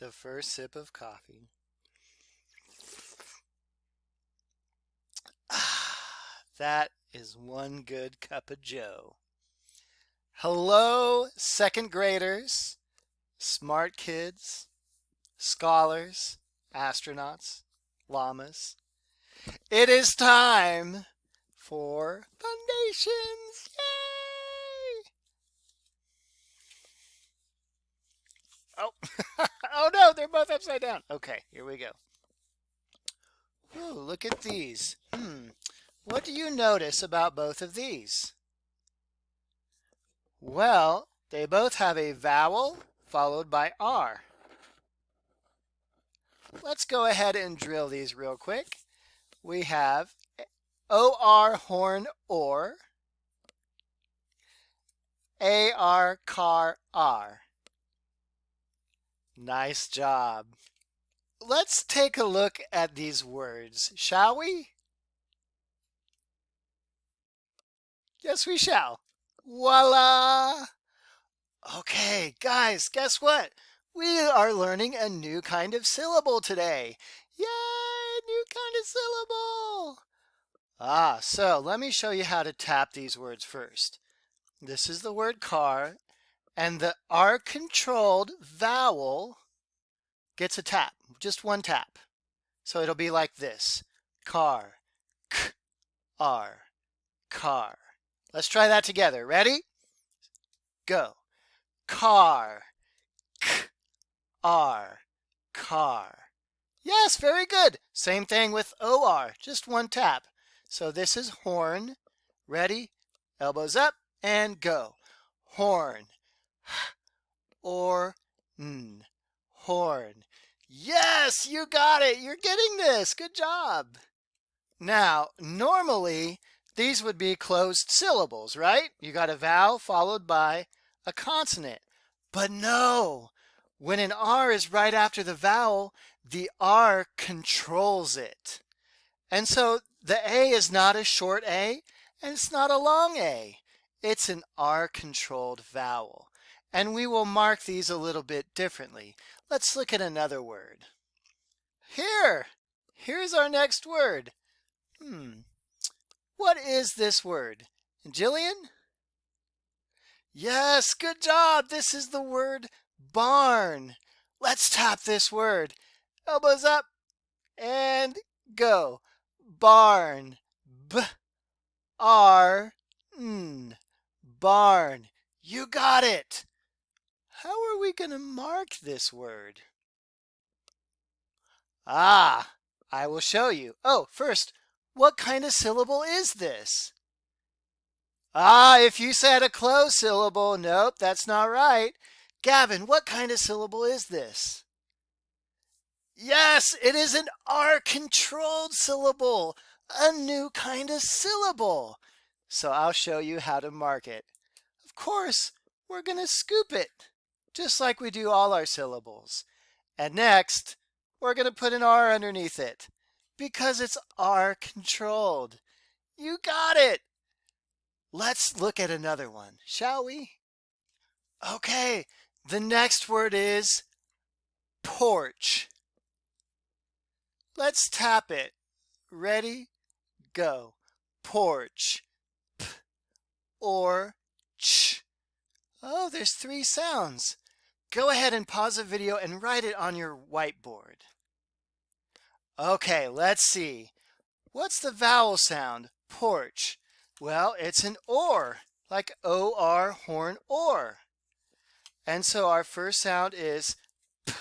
the first sip of coffee. Ah, that is one good cup of joe. Hello, second graders, smart kids, scholars, astronauts, llamas. It is time for foundations. Yay! Oh, oh no, they're both upside down. Okay, here we go. Ooh, look at these. What do you notice about both of these? Well, they both have a vowel followed by R. Let's go ahead and drill these real quick. We have OR horn or, AR car R. Nice job. Let's take a look at these words, shall we? Yes, we shall. Voila! Okay, guys, guess what? We are learning a new kind of syllable today. Yay, new kind of syllable! So let me show you how to tap these words first. This is the word car, and the R-controlled vowel gets a tap, just one tap. So it'll be like this, car, k-r, car. Let's try that together. Ready? Go. Car, k-r, car. Yes, very good. Same thing with O-R, just one tap. So this is horn. Ready? Elbows up and go. Horn, or n, horn. Yes, you got it. You're getting this. Good job. Now, normally, these would be closed syllables, right? You got a vowel followed by a consonant. But no, when an R is right after the vowel, the R controls it. And so the A is not a short A, and it's not a long A. It's an R-controlled vowel. And we will mark these a little bit differently. Let's look at another word. Here's our next word. What is this word? Jillian? Yes, good job. This is the word barn. Let's tap this word. Elbows up and go. Barn. B-R-N. Barn. You got it. How are we going to mark this word? I will show you. Oh, first, what kind of syllable is this? If you said a closed syllable, nope, that's not right. Gavin, what kind of syllable is this? Yes, it is an R-controlled syllable, a new kind of syllable. So I'll show you how to mark it. Of course, we're going to scoop it, just like we do all our syllables. And next, we're going to put an R underneath it, because it's R-controlled. You got it! Let's look at another one, shall we? Okay, the next word is porch. Let's tap it. Ready? Go. Porch. P or ch. Oh, there's 3 sounds. Go ahead and pause the video and write it on your whiteboard. Okay, let's see. What's the vowel sound? Porch. Well, it's an or, like O-R, horn or. And so our first sound is p,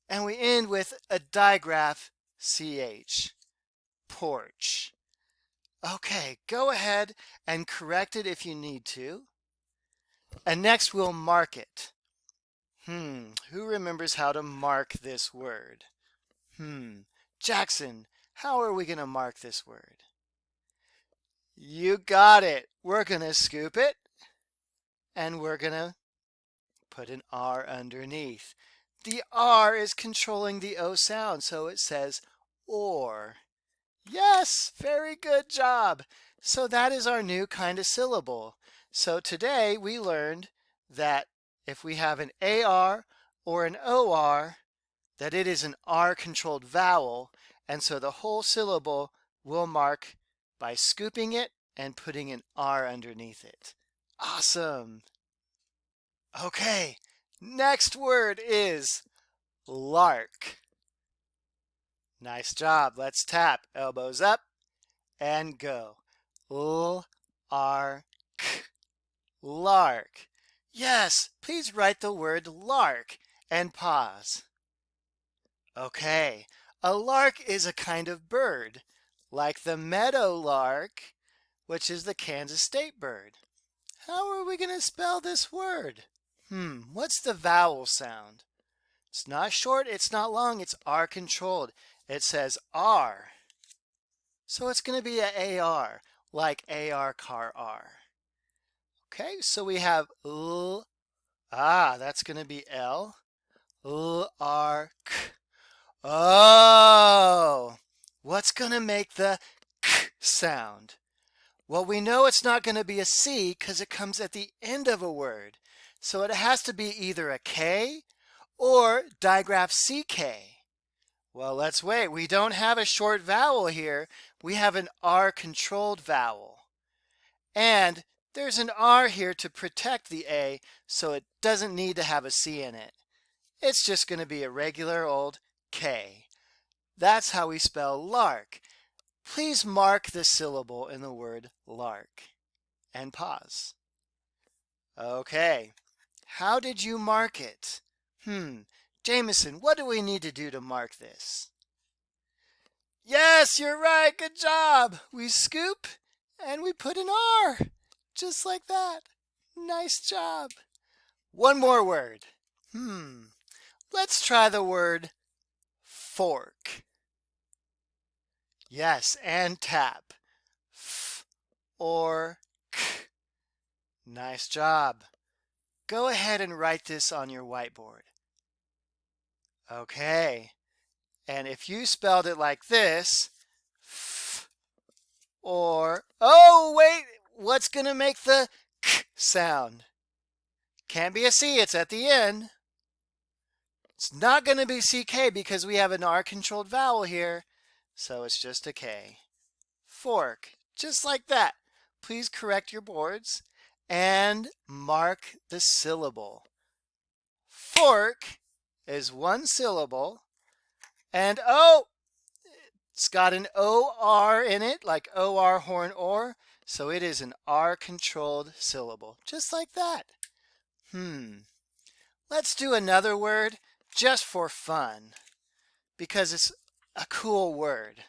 and we end with a digraph ch, porch. Okay, go ahead and correct it if you need to. And next we'll mark it. Who remembers how to mark this word? Jackson, how are we going to mark this word? You got it. We're going to scoop it, and we're going to put an R underneath. The R is controlling the O sound, so it says or. Yes, very good job. So that is our new kind of syllable. So today we learned that if we have an AR, or an OR, that it is an R-controlled vowel, and so the whole syllable will mark by scooping it and putting an R underneath it. Awesome! Okay, next word is lark. Nice job. Let's tap. Elbows up and go. L-R-k. Lark. Yes, please write the word lark and pause. Okay, a lark is a kind of bird, like the meadow lark, which is the Kansas state bird. How are we going to spell this word? What's the vowel sound? It's not short, it's not long, it's R controlled. It says R. So it's going to be a AR, like AR car R. Okay, so we have L. That's going to be L. L-R-k. Oh, what's going to make the k sound? Well, we know it's not going to be a C because it comes at the end of a word. So it has to be either a K or digraph CK. Well, let's wait. We don't have a short vowel here. We have an R-controlled vowel. And there's an R here to protect the A, so it doesn't need to have a C in it. It's just going to be a regular old K. That's how we spell lark. Please mark the syllable in the word lark and pause. Okay, how did you mark it? Jameson, what do we need to do to mark this? Yes, you're right. Good job. We scoop and we put an R, just like that. Nice job. One more word. Let's try the word fork. Yes, and tap. F or k. Nice job. Go ahead and write this on your whiteboard. Okay. And if you spelled it like this, f or, oh, wait, what's going to make the k sound? Can't be a C, it's at the end. It's not going to be CK because we have an R-controlled vowel here, so it's just a K. Fork, just like that. Please correct your boards and mark the syllable. Fork is one syllable, and oh, it's got an OR in it, like OR horn or, so it is an R-controlled syllable, just like that. Let's do another word just for fun, because it's a cool word.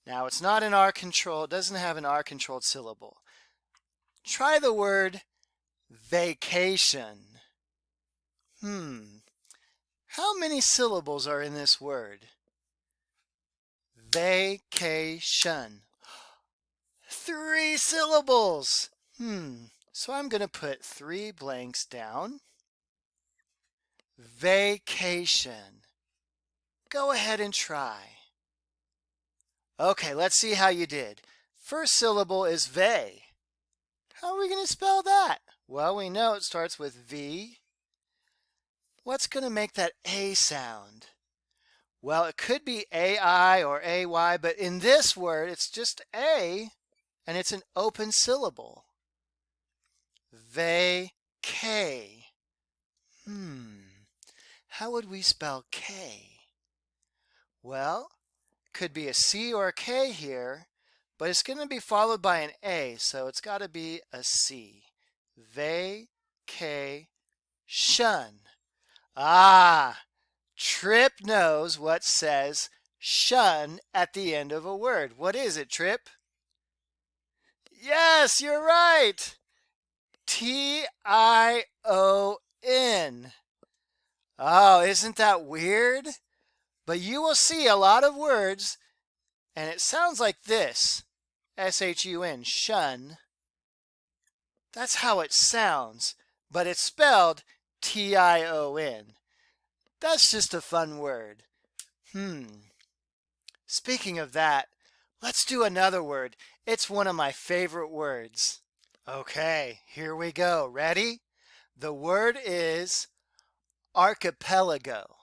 Now, it's not an R-control, it doesn't have an R-controlled syllable. Try the word vacation. How many syllables are in this word? Vacation. 3 syllables. So I'm going to put 3 blanks down. Vacation. Go ahead and try. Okay, let's see how you did. First syllable is vey. How are we going to spell that? Well, we know it starts with V. What's going to make that A sound? Well, it could be AI or AY, but in this word, it's just A, and it's an open syllable. Vacay. How would we spell K? Well, could be a C or a K here, but it's going to be followed by an A, so it's got to be a C. Vacation. Trip knows what says shun at the end of a word. What is it, Trip? Yes, you're right. T-I-O-N. Oh, isn't that weird? But you will see a lot of words, and it sounds like this. S-H-U-N, shun. That's how it sounds, but it's spelled T-I-O-N. That's just a fun word. Speaking of that, let's do another word. It's one of my favorite words. Okay, here we go. Ready? The word is Archipelago.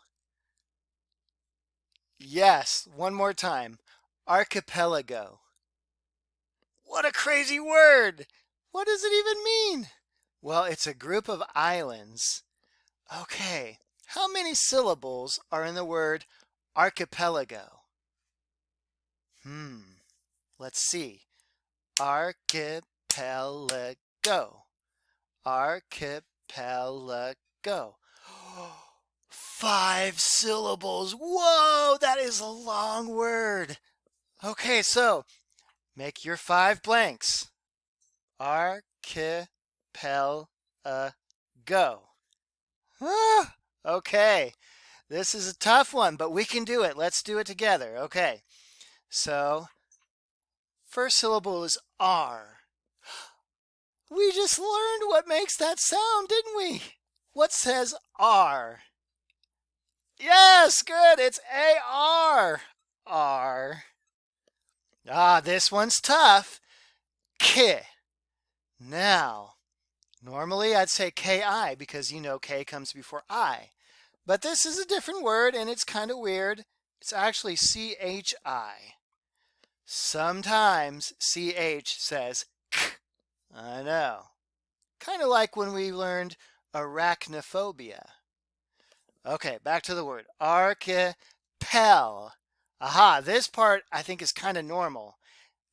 Yes, one more time. Archipelago. What a crazy word! What does it even mean? Well, it's a group of islands. Okay, how many syllables are in the word archipelago? Let's see. Archipelago. Archipelago. 5 syllables. Whoa, that is a long word. Okay, so make your 5 blanks. Archipelago. Okay, this is a tough one, but we can do it. Let's do it together. Okay, so first syllable is R. We just learned what makes that sound, didn't we? What says R? Yes, good. It's A-R. R. Ah, this one's tough. K. Now, normally I'd say K-I because you know K comes before I. But this is a different word and it's kind of weird. It's actually C-H-I. Sometimes C-H says K. I know. Kind of like when we learned arachnophobia. Okay, back to the word. Archipel. Aha, this part I think is kind of normal.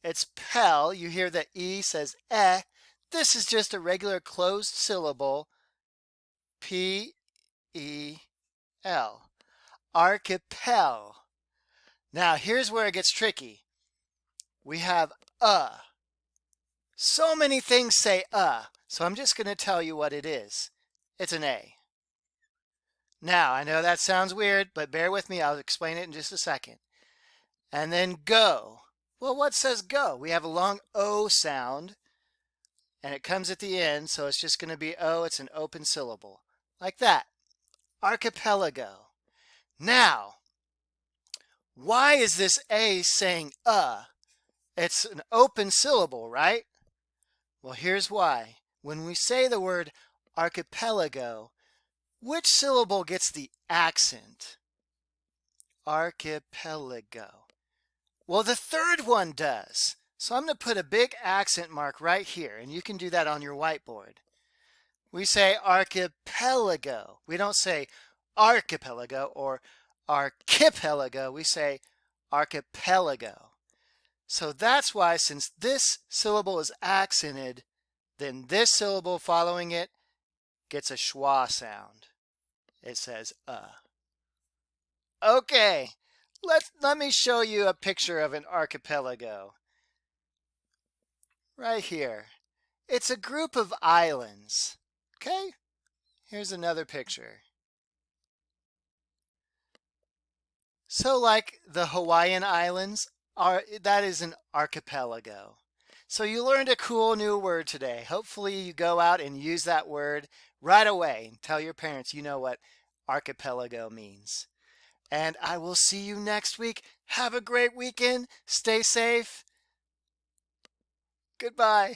It's pel. You hear the E says eh. This is just a regular closed syllable. P-E-L. Archipel. Now, here's where it gets tricky. We have So many things say so I'm just going to tell you what it is. It's an A. Now, I know that sounds weird, but bear with me. I'll explain it in just a second. And then go. Well, what says go? We have a long O sound, and it comes at the end, so it's just going to be O. It's an open syllable. Like that. Archipelago. Now, why is this A saying It's an open syllable, right? Well, here's why. When we say the word archipelago, which syllable gets the accent? Archipelago. Well, the third one does. So I'm going to put a big accent mark right here, and you can do that on your whiteboard. We say archipelago. We don't say archipelago or archipelago. We say archipelago. So that's why, since this syllable is accented, then this syllable following it gets a schwa sound. It says Okay, let me show you a picture of an archipelago. Right here. It's a group of islands. Okay, here's another picture. So like the Hawaiian Islands, that is an archipelago. So you learned a cool new word today. Hopefully you go out and use that word right away and tell your parents you know what archipelago means. And I will see you next week. Have a great weekend. Stay safe. Goodbye.